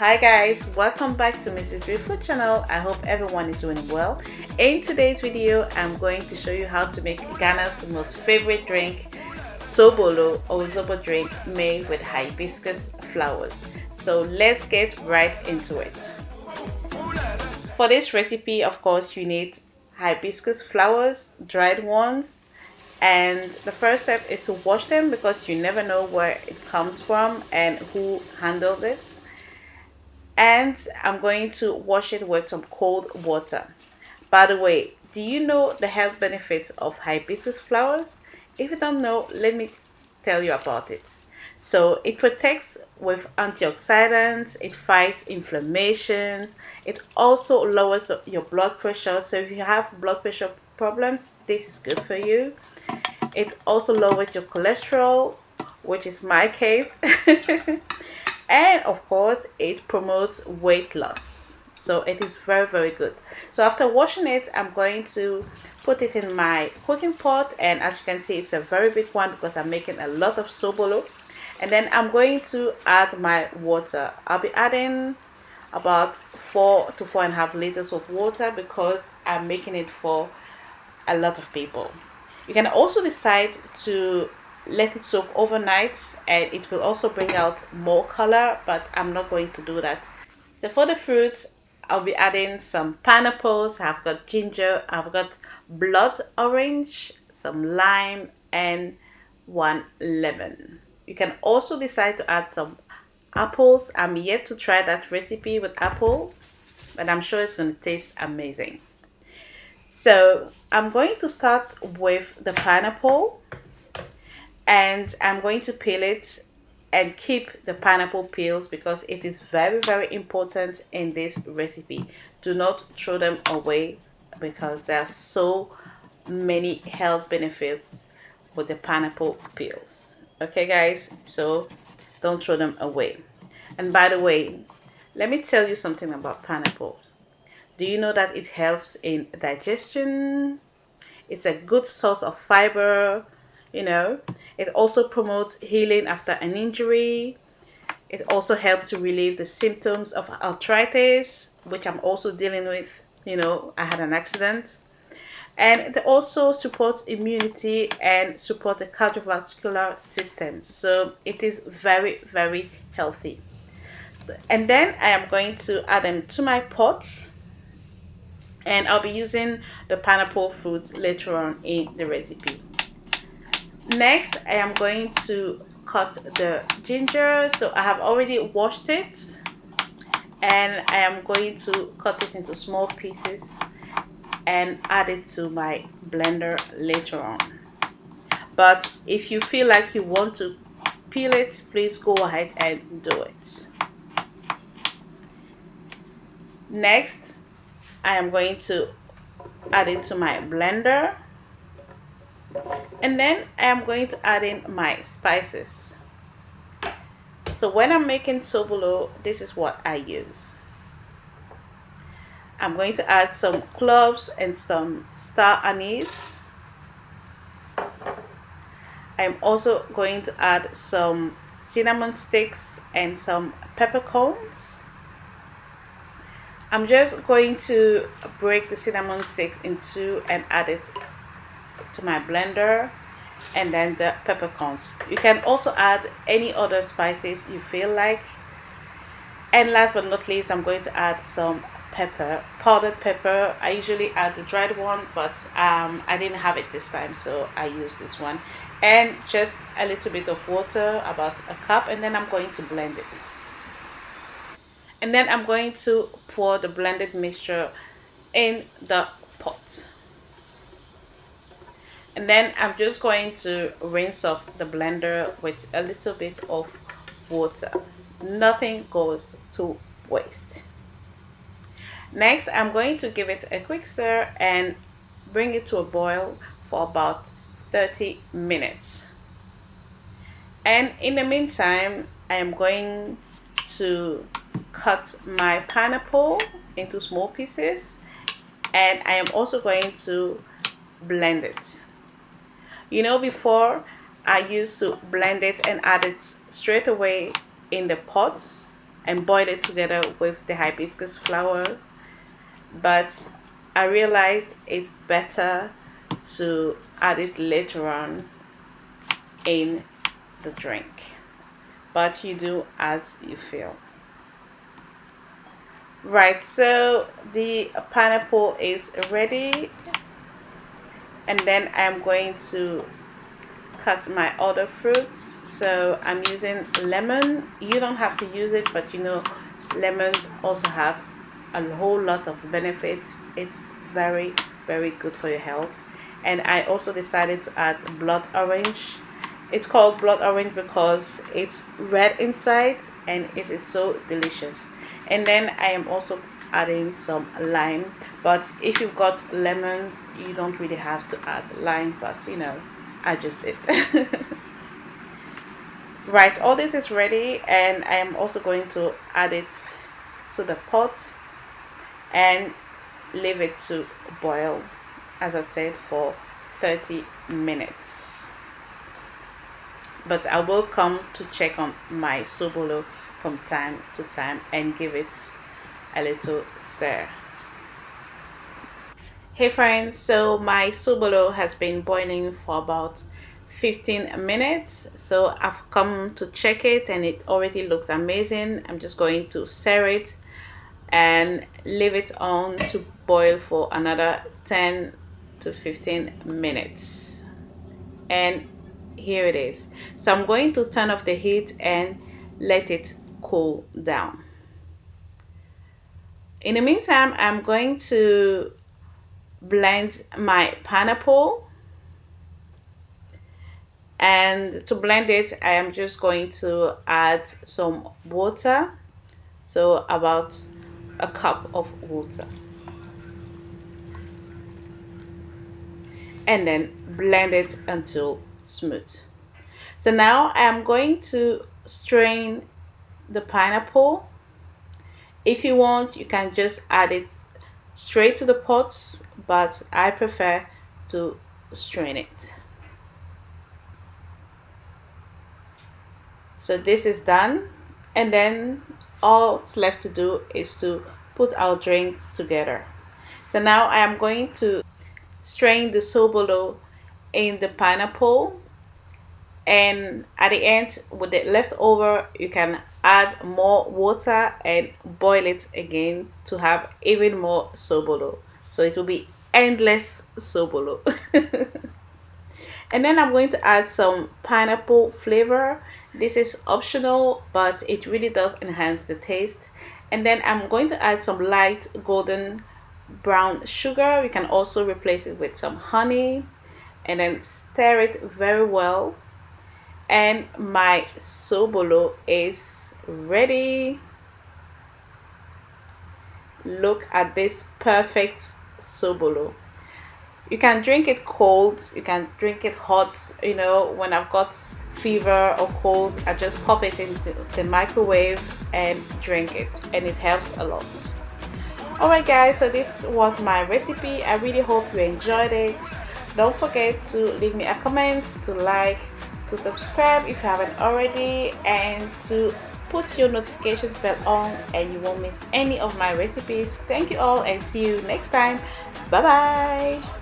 Hi guys, welcome back to Mrs. Real Food channel. I hope everyone is doing well. In today's video, I'm going to show you how to make Ghana's most favorite drink, Sobolo or Zobo drink made with hibiscus flowers. So let's get right into it. For this recipe, of course, you need hibiscus flowers, dried ones. And the first step is to wash them because you never know where it comes from and who handled it. And I'm going to wash it with some cold water. By the way, do you know the health benefits of hibiscus flowers? If you don't know, let me tell you about it. So it protects with antioxidants, it fights inflammation, it also lowers your blood pressure. So if you have blood pressure problems, this is good for you. It also lowers your cholesterol, which is my case. And of course, it promotes weight loss. So it is very good. So after washing it, I'm going to put it in my cooking pot. And as you can see, it's a very big one because I'm making a lot of sobolo. And then I'm going to add my water. I'll be adding about 4 to 4.5 liters of water because I'm making it for a lot of people. You can also decide to let it soak overnight and it will also bring out more color, but I'm not going to do that. So for the fruits, I'll be adding some pineapples. I've got ginger, I've got blood orange, some lime, and 1 lemon. You can also decide to add some apples. I'm yet to try that recipe with apple, but I'm sure it's going to taste amazing. So I'm going to start with the pineapple. And I'm going to peel it and keep the pineapple peels because it is very important in this recipe. Do not throw them away because there are so many health benefits with the pineapple peels. Okay guys, so don't throw them away. And by the way, let me tell you something about pineapple. Do you know that it helps in digestion? It's a good source of fiber. It also promotes healing after an injury. It also helps to relieve the symptoms of arthritis, which I'm also dealing with. I had an accident. And it also supports immunity and supports the cardiovascular system. So it is very healthy. And then I am going to add them to my pot. And I'll be using the pineapple fruits later on in the recipe. Next, I am going to cut the ginger. So I have already washed it and I am going to cut it into small pieces and add it to my blender later on. But if you feel like you want to peel it, please go ahead and do it. Next, I am going to add it to my blender. And then I am going to add in my spices. So when I'm making sobolo, this is what I use. I'm going to add some cloves and some star anise. I'm also going to add some cinnamon sticks and some peppercorns. I'm just going to break the cinnamon sticks in two and add it to my blender, and then the peppercorns. You can also add any other spices you feel like. And last but not least, I'm going to add some pepper, powdered pepper. I usually add the dried one, but I didn't have it this time, so I used this one. And just a little bit of water, about a cup, and then I'm going to blend it. And then I'm going to pour the blended mixture in the pot. And then I'm just going to rinse off the blender with a little bit of water. Nothing goes to waste. Next, I'm going to give it a quick stir and bring it to a boil for about 30 minutes. And in the meantime, I am going to cut my pineapple into small pieces, and I am also going to blend it. Before I used to blend it and add it straight away in the pots, and boil it together with the hibiscus flowers, but I realized it's better to add it later on in the drink, but you do as you feel. Right, so the pineapple is ready, and then I'm going to cut my other fruits. So I'm using lemon. You don't have to use it, but you know, lemons also have a whole lot of benefits. It's very, very good for your health. And I also decided to add blood orange. It's called blood orange because it's red inside and it is so delicious. And then I am also adding some lime, but if you've got lemons, you don't really have to add lime, but you know, I just did. Right, all this is ready, and I am also going to add it to the pot and leave it to boil, as I said, for 30 minutes. But I will come to check on my sobolo from time to time and give it a little stir. Hey friends, so my sobolo has been boiling for about 15 minutes, so I've come to check it and it already looks amazing. I'm just going to stir it and leave it on to boil for another 10 to 15 minutes, and here it is. So I'm going to turn off the heat and let it cool down. In the meantime, I'm going to blend my pineapple, and to blend it I am just going to add some water, so about a cup of water, and then blend it until smooth. So now I am going to strain the pineapple. If you want, you can just add it straight to the pot, but I prefer to strain it. So this is done, and then all it's left to do is to put our drink together. So now I am going to strain the sobolo in the pineapple, and at the end with the leftover you can add more water and boil it again to have even more sobolo, so it will be endless sobolo. And then I'm going to add some pineapple flavor. This is optional, but it really does enhance the taste. And then I'm going to add some light golden brown sugar. You can also replace it with some honey, and then stir it very well. And my sobolo is ready. Look at this perfect sobolo. You can drink it cold, you can drink it hot. You know, when I've got fever or cold, I just pop it into the microwave and drink it, and it helps a lot. Alright guys, so this was my recipe. I really hope you enjoyed it. Don't forget to leave me a comment, to like, to subscribe if you haven't already, and to put your notifications bell on, and you won't miss any of my recipes. Thank you all, and see you next time. Bye bye.